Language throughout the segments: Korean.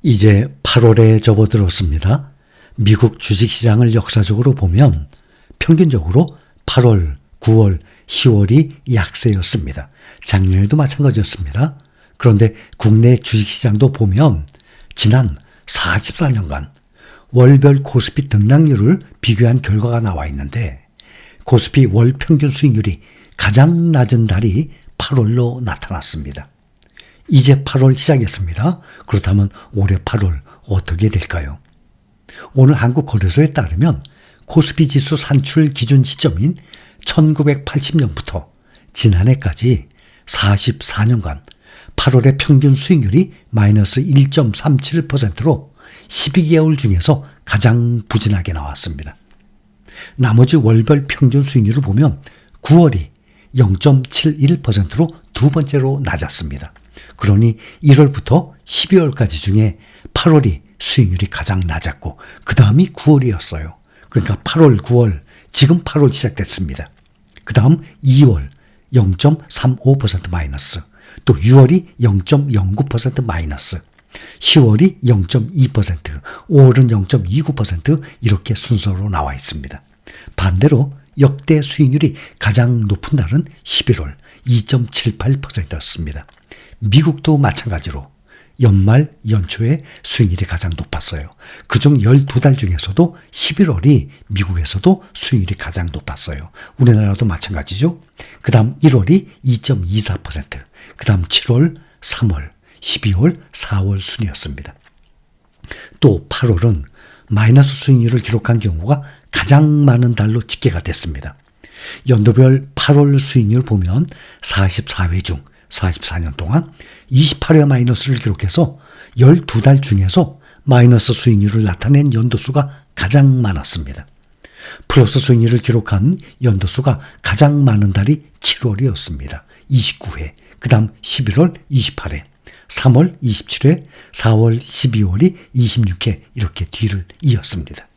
이제 8월에 접어들었습니다. 미국 주식시장을 역사적으로 보면 평균적으로 8월, 9월, 10월이 약세였습니다. 작년에도 마찬가지였습니다. 그런데 국내 주식시장도 보면 지난 44년간 월별 코스피 등락률을 비교한 결과가 나와 있는데 코스피 월 평균 수익률이 가장 낮은 달이 8월로 나타났습니다. 이제 8월 시작했습니다. 그렇다면 올해 8월 어떻게 될까요? 오늘 한국거래소에 따르면 코스피 지수 산출 기준 시점인 1980년부터 지난해까지 44년간 8월의 평균 수익률이 마이너스 1.37%로 12개월 중에서 가장 부진하게 나왔습니다. 나머지 월별 평균 수익률을 보면 9월이 0.71%로 두 번째로 낮았습니다. 그러니 1월부터 12월까지 중에 8월이 수익률이 가장 낮았고 그 다음이 9월이었어요. 그러니까 8월, 9월, 지금 8월 시작됐습니다. 그 다음 2월 0.35% 마이너스, 또 6월이 0.09% 마이너스, 10월이 0.2%, 5월은 0.29% 이렇게 순서로 나와 있습니다. 반대로 역대 수익률이 가장 높은 달은 11월 2.78%였습니다. 미국도 마찬가지로 연말, 연초에 수익률이 가장 높았어요. 그중 12달 중에서도 11월이 미국에서도 수익률이 가장 높았어요. 우리나라도 마찬가지죠. 그 다음 1월이 2.24%, 그 다음 7월, 3월, 12월, 4월 순이었습니다. 또 8월은 마이너스 수익률을 기록한 경우가 가장 많은 달로 집계가 됐습니다. 연도별 8월 수익률 보면 44회 중 44년 동안 28회 마이너스를 기록해서 12달 중에서 마이너스 수익률을 나타낸 연도수가 가장 많았습니다. 플러스 수익률을 기록한 연도수가 가장 많은 달이 7월이었습니다. 29회, 그 다음 11월 28회, 3월 27회, 4월 12월이 26회 이렇게 뒤를 이었습니다.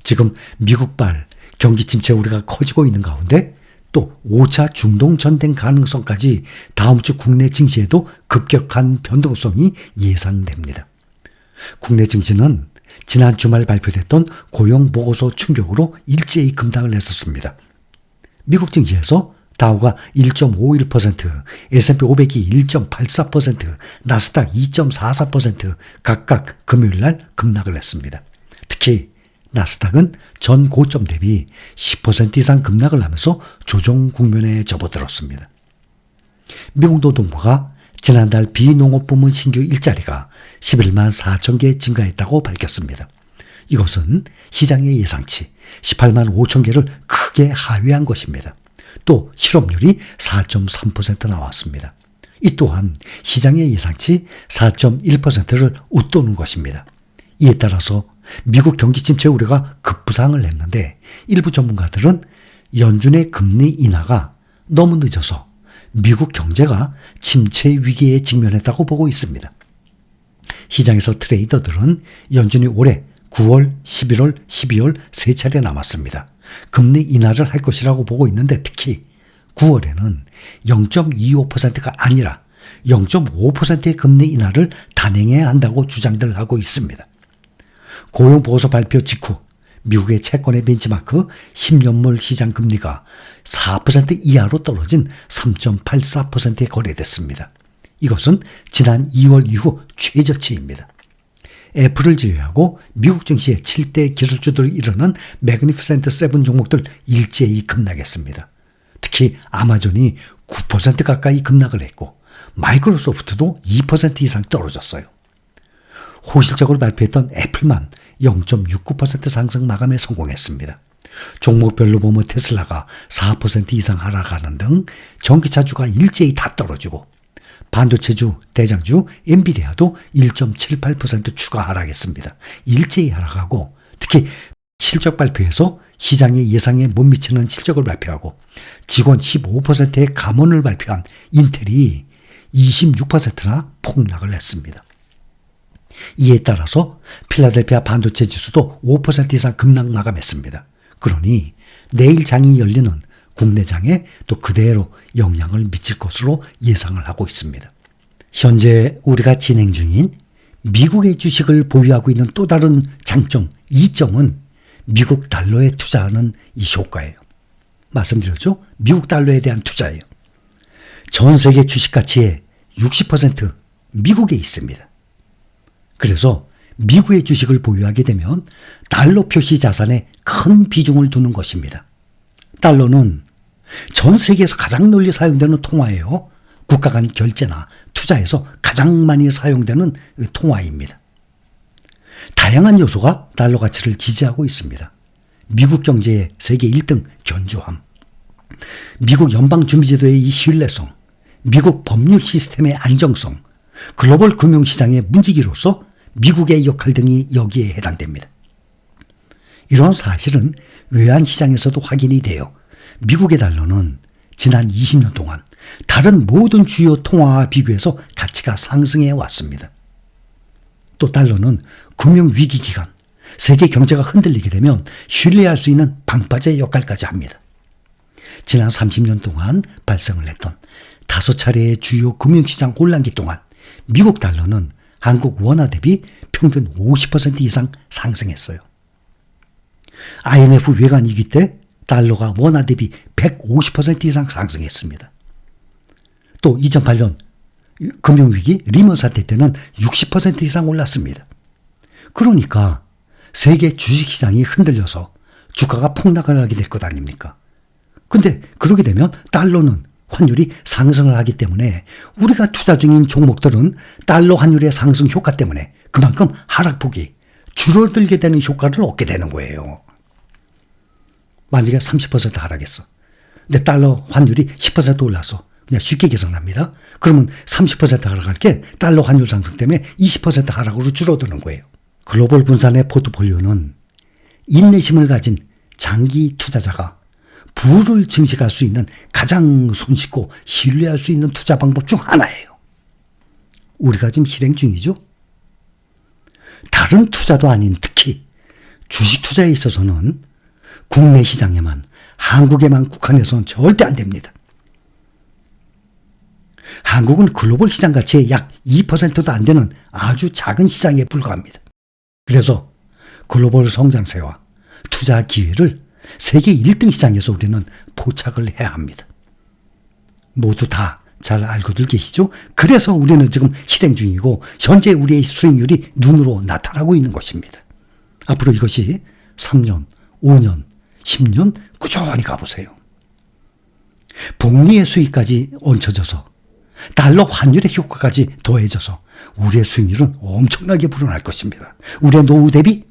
지금 미국발 경기 침체 우려가 커지고 있는 가운데 또 5차 중동 전쟁 가능성까지 다음 주 국내 증시에도 급격한 변동성이 예상됩니다. 국내 증시는 지난 주말 발표됐던 고용 보고서 충격으로 일제히 급락을 했었습니다. 미국 증시에서 다우가 1.51%, S&P 500이 1.84%, 나스닥 2.44% 각각 금요일날 급락을 했습니다. 특히 나스닥은 전 고점 대비 10% 이상 급락을 하면서 조정 국면에 접어들었습니다. 미국 노동부가 지난달 비농업 부문 신규 일자리가 11만 4천 개 증가했다고 밝혔습니다. 이것은 시장의 예상치 18만 5천 개를 크게 하회한 것입니다. 또 실업률이 4.3% 나왔습니다. 이 또한 시장의 예상치 4.1%를 웃도는 것입니다. 이에 따라서 미국 경기 침체 우려가 급부상을 했는데 일부 전문가들은 연준의 금리 인하가 너무 늦어서 미국 경제가 침체 위기에 직면했다고 보고 있습니다. 시장에서 트레이더들은 연준이 올해 9월, 11월, 12월 세 차례 남았습니다. 금리 인하를 할 것이라고 보고 있는데 특히 9월에는 0.25%가 아니라 0.5%의 금리 인하를 단행해야 한다고 주장들 하고 있습니다. 고용보고서 발표 직후 미국의 채권의 벤치마크 10년물 시장 금리가 4% 이하로 떨어진 3.84%에 거래됐습니다. 이것은 지난 2월 이후 최저치입니다. 애플을 제외하고 미국 증시의 7대 기술주들을 이루는 매그니피센트 7 종목들 일제히 급락했습니다. 특히 아마존이 9% 가까이 급락을 했고 마이크로소프트도 2% 이상 떨어졌어요. 호실적으로 발표했던 애플만 0.69% 상승 마감에 성공했습니다. 종목별로 보면 테슬라가 4% 이상 하락하는 등 전기차주가 일제히 다 떨어지고 반도체주 대장주 엔비디아도 1.78% 추가 하락했습니다. 일제히 하락하고 특히 실적 발표에서 시장의 예상에 못 미치는 실적을 발표하고 직원 15%의 감원을 발표한 인텔이 26%나 폭락을 했습니다. 이에 따라서 필라델피아 반도체 지수도 5% 이상 급락 마감했습니다. 그러니 내일 장이 열리는 국내 장에 또 그대로 영향을 미칠 것으로 예상을 하고 있습니다. 현재 우리가 진행 중인 미국의 주식을 보유하고 있는 또 다른 장점, 이점은 미국 달러에 투자하는 이 효과예요. 말씀드렸죠? 미국 달러에 대한 투자예요. 전 세계 주식 가치의 60% 미국에 있습니다. 그래서 미국의 주식을 보유하게 되면 달러 표시 자산에 큰 비중을 두는 것입니다. 달러는 전 세계에서 가장 널리 사용되는 통화예요. 국가 간 결제나 투자에서 가장 많이 사용되는 통화입니다. 다양한 요소가 달러 가치를 지지하고 있습니다. 미국 경제의 세계 1등 견조함, 미국 연방준비제도의 이 신뢰성, 미국 법률 시스템의 안정성, 글로벌 금융시장의 문지기로서 미국의 역할 등이 여기에 해당됩니다. 이런 사실은 외환시장에서도 확인이 돼요. 미국의 달러는 지난 20년 동안 다른 모든 주요 통화와 비교해서 가치가 상승해 왔습니다. 또 달러는 금융위기 기간, 세계 경제가 흔들리게 되면 신뢰할 수 있는 방파제 역할까지 합니다. 지난 30년 동안 발생을 했던 5차례의 주요 금융시장 혼란기 동안 미국 달러는 한국 원화 대비 평균 50% 이상 상승했어요. IMF 외환 위기 때 달러가 원화 대비 150% 이상 상승했습니다. 또 2008년 금융위기 리먼 사태 때는 60% 이상 올랐습니다. 그러니까 세계 주식시장이 흔들려서 주가가 폭락을 하게 될 것 아닙니까? 근데 그러게 되면 달러는 환율이 상승을 하기 때문에 우리가 투자 중인 종목들은 달러 환율의 상승 효과 때문에 그만큼 하락폭이 줄어들게 되는 효과를 얻게 되는 거예요. 만약에 30% 하락했어. 근데 달러 환율이 10% 올라서 그냥 쉽게 계산합니다. 그러면 30% 하락할 게 달러 환율 상승 때문에 20% 하락으로 줄어드는 거예요. 글로벌 분산의 포트폴리오는 인내심을 가진 장기 투자자가 부를 증식할 수 있는 가장 손쉽고 신뢰할 수 있는 투자 방법 중 하나예요. 우리가 지금 실행 중이죠. 다른 투자도 아닌 특히 주식 투자에 있어서는 국내 시장에만, 한국에만 국한해서는 절대 안 됩니다. 한국은 글로벌 시장 가치의 약 2%도 안 되는 아주 작은 시장에 불과합니다. 그래서 글로벌 성장세와 투자 기회를 세계 1등 시장에서 우리는 포착을 해야 합니다. 모두 다 잘 알고들 계시죠? 그래서 우리는 지금 실행 중이고 현재 우리의 수익률이 눈으로 나타나고 있는 것입니다. 앞으로 이것이 3년, 5년, 10년 꾸준히 가보세요. 복리의 수익까지 얹혀져서 달러 환율의 효과까지 더해져서 우리의 수익률은 엄청나게 불어날 것입니다. 우리의 노후 대비